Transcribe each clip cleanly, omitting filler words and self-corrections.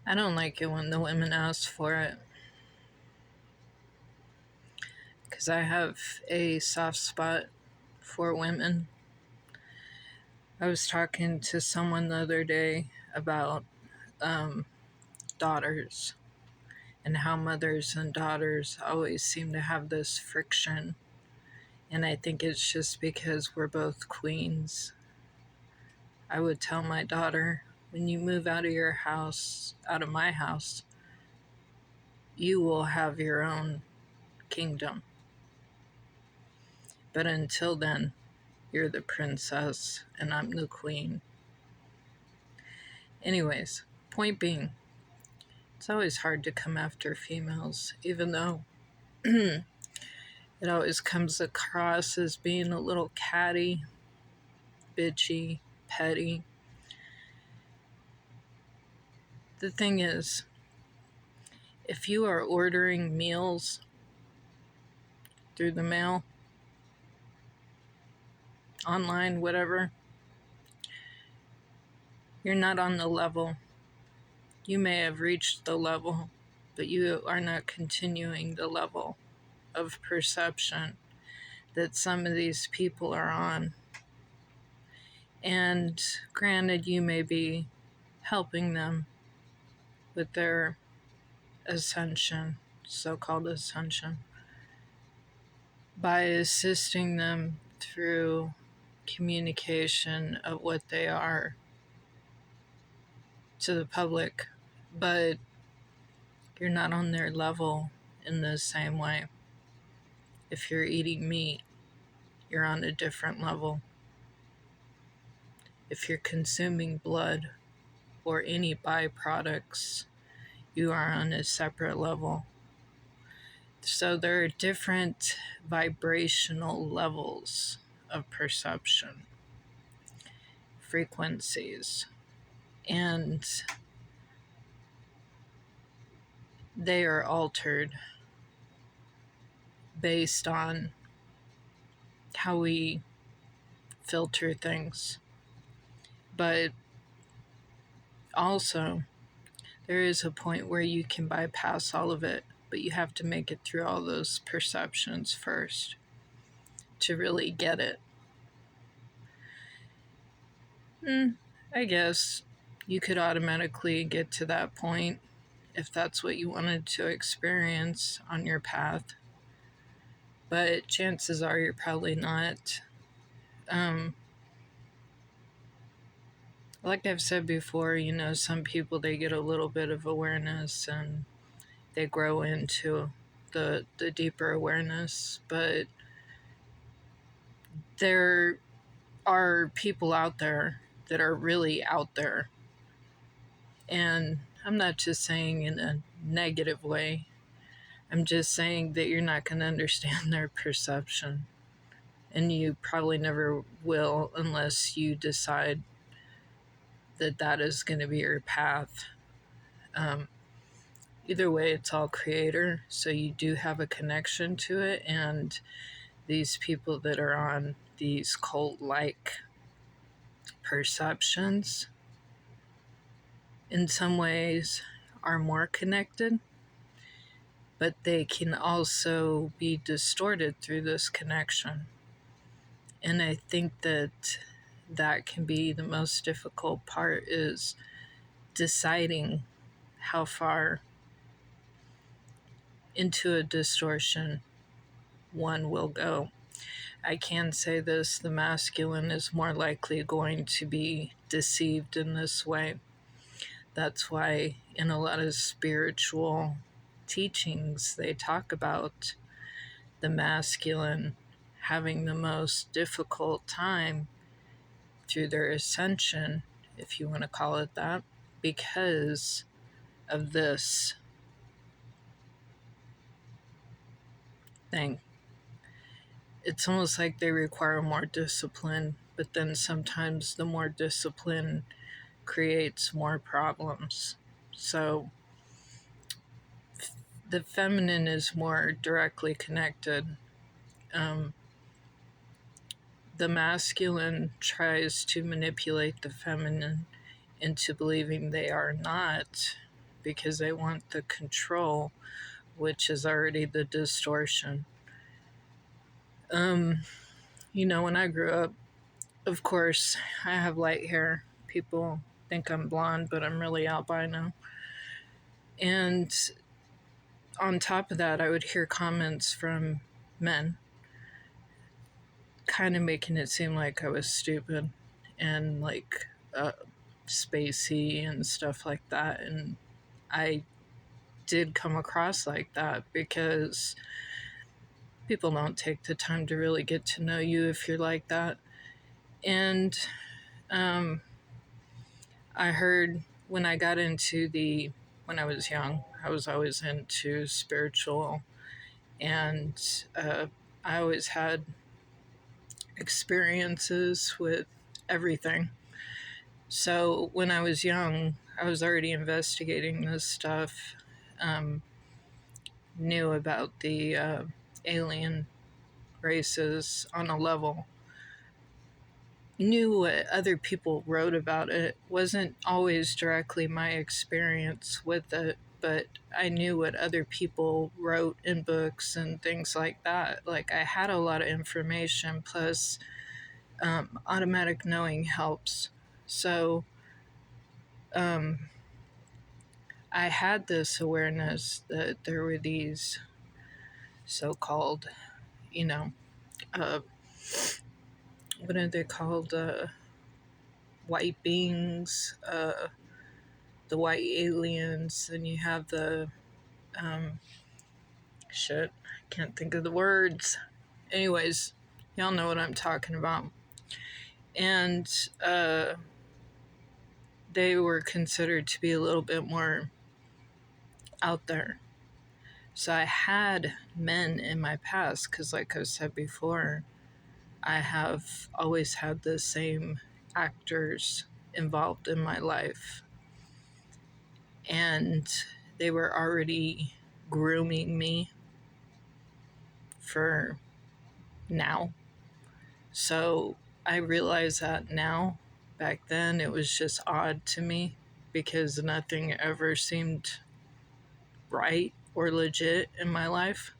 I don't like it when the women ask for it because I have a soft spot for women. I was talking to someone the other day about um, daughters and how mothers and daughters always seem to have this friction. And I think it's just because we're both queens. I would tell my daughter, when you move out of your house, out of my house, you will have your own kingdom. But until then, you're the princess and I'm the queen. Anyways, point being, it's always hard to come after females, even though it always comes across as being a little catty, bitchy, petty. The thing is, if you are ordering meals through the mail, online, whatever, you're not on the level. You may have reached the level, but you are not continuing the level of perception that some of these people are on. And granted, you may be helping them with their ascension, so called ascension, by assisting them through communication of what they are to the public, but you're not on their level in the same way. If you're eating meat, you're on a different level. If you're consuming blood or any byproducts, you are on a separate level. So there are different vibrational levels of perception, frequencies, and they are altered based on how we filter things. But also, there is a point where you can bypass all of it, but you have to make it through all those perceptions first to really get it. I guess you could automatically get to that point if that's what you wanted to experience on your path. But chances are you're probably not. Like I've said before, some people, they get a little bit of awareness and they grow into the deeper awareness. But there are people out there that are really out there. And I'm not just saying in a negative way. I'm just saying that you're not going to understand their perception. And you probably never will unless you decide that that is going to be your path. Either way, it's all creator. So you do have a connection to it. And these people that are on these cult-like perceptions, in some ways, are more connected. But they can also be distorted through this connection. And I think that can be the most difficult part, is deciding how far into a distortion one will go. I can say this, the masculine is more likely going to be deceived in this way. That's why in a lot of spiritual teachings they talk about the masculine having the most difficult time through their ascension, if you want to call it that, because of this thing. It's almost like they require more discipline, but then sometimes the more discipline creates more problems. So the feminine is more directly connected. The masculine tries to manipulate the feminine into believing they are not, because they want the control, which is already the distortion. Um, when I grew up, of course, I have light hair. People think I'm blonde, but I'm really albino. And on top of that, I would hear comments from men kind of making it seem like I was stupid and like spacey and stuff like that. And I did come across like that because people don't take the time to really get to know you if you're like that. And um, I heard when I got into when I was young, I was always into spiritual, and I always had experiences with everything. So when I was young, I was already investigating this stuff, um, knew about the alien races on a level, knew what other people wrote about it. Wasn't always directly my experience with it, but I knew what other people wrote in books and things like that. Like I had a lot of information, plus automatic knowing helps. So um, I had this awareness that there were these so called, you know, uh, what are they called? White beings, the white aliens, and you have the um, shit. I can't think of the words. Anyways, y'all know what I'm talking about. And they were considered to be a little bit more out there. So I had men in my past because, like I said before, I have always had the same actors involved in my life. And they were already grooming me for now. So I realize that now. Back then, it was just odd to me because nothing ever seemed right or legit in my life,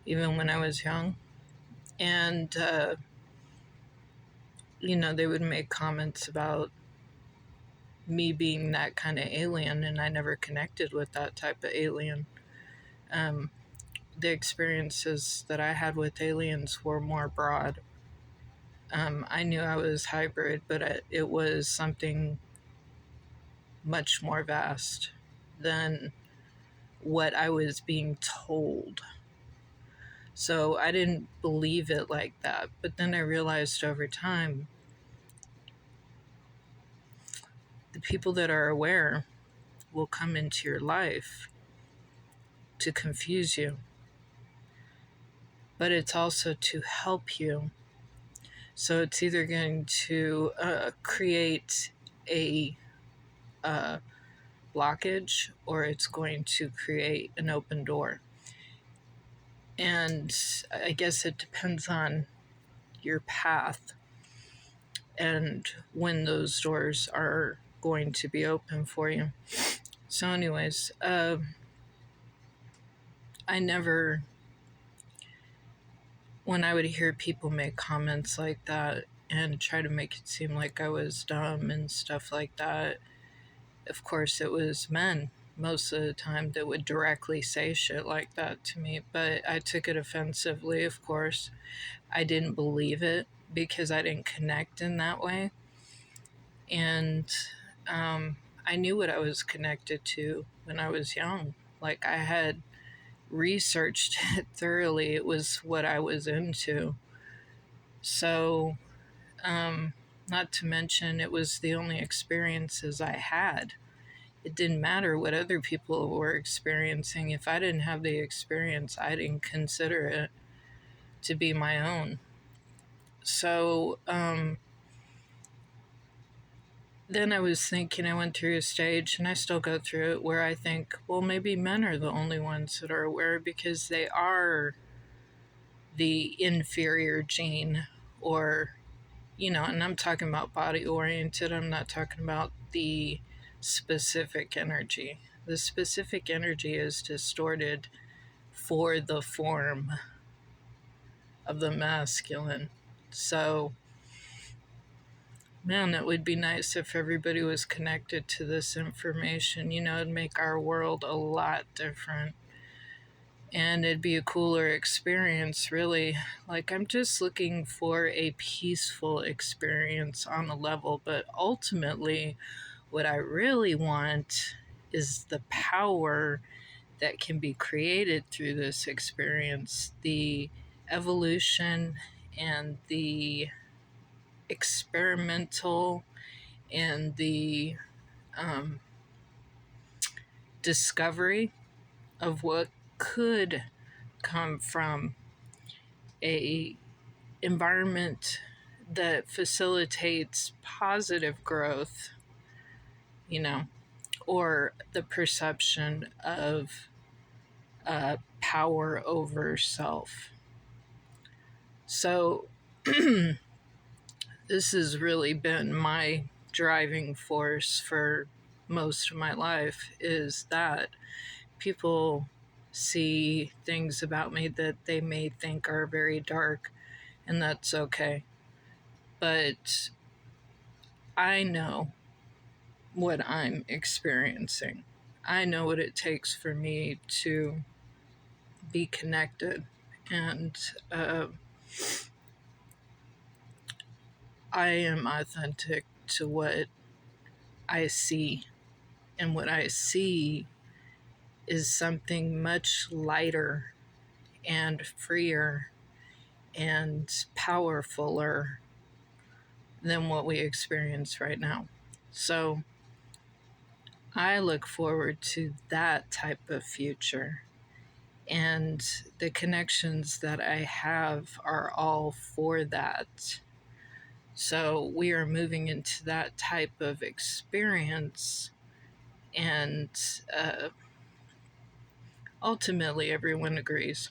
even when I was young. And, they would make comments about me being that kind of alien, and I never connected with that type of alien. Um, the experiences that I had with aliens were more broad. I knew I was hybrid, but it was something much more vast than what I was being told. So I didn't believe it like that. But then I realized over time, the people that are aware will come into your life to confuse you, but it's also to help you. So it's either going to create a blockage, or it's going to create an open door. And I guess it depends on your path and when those doors are going to be open for you. So, anyways, I never, when I would hear people make comments like that and try to make it seem like I was dumb and stuff like that, of course, it was men most of the time that would directly say shit like that to me. But I took it offensively, of course. I didn't believe it because I didn't connect in that way. And I knew what I was connected to when I was young. Like I had researched it thoroughly, it was what I was into. So, not to mention, it was the only experiences I had. It didn't matter what other people were experiencing. If I didn't have the experience, I didn't consider it to be my own. So, then I was thinking, I went through a stage, and I still go through it, where I think, well, maybe men are the only ones that are aware because they are the inferior gene, or, and I'm talking about body oriented, I'm not talking about the specific energy. The specific energy is distorted for the form of the masculine. So, man, it would be nice if everybody was connected to this information. It'd make our world a lot different. And it'd be a cooler experience, really. Like, I'm just looking for a peaceful experience on a level, but ultimately, what I really want is the power that can be created through this experience, the evolution and the experimental and the um, discovery of what could come from a environment that facilitates positive growth, you know, or the perception of power over self. So, this has really been my driving force for most of my life, is that people see things about me that they may think are very dark, and that's okay. But I know what I'm experiencing. I know what it takes for me to be connected. And I am authentic to what I see. And what I see is something much lighter and freer and powerfuler than what we experience right now. So I look forward to that type of future. And the connections that I have are all for that. So we are moving into that type of experience. And ultimately, everyone agrees.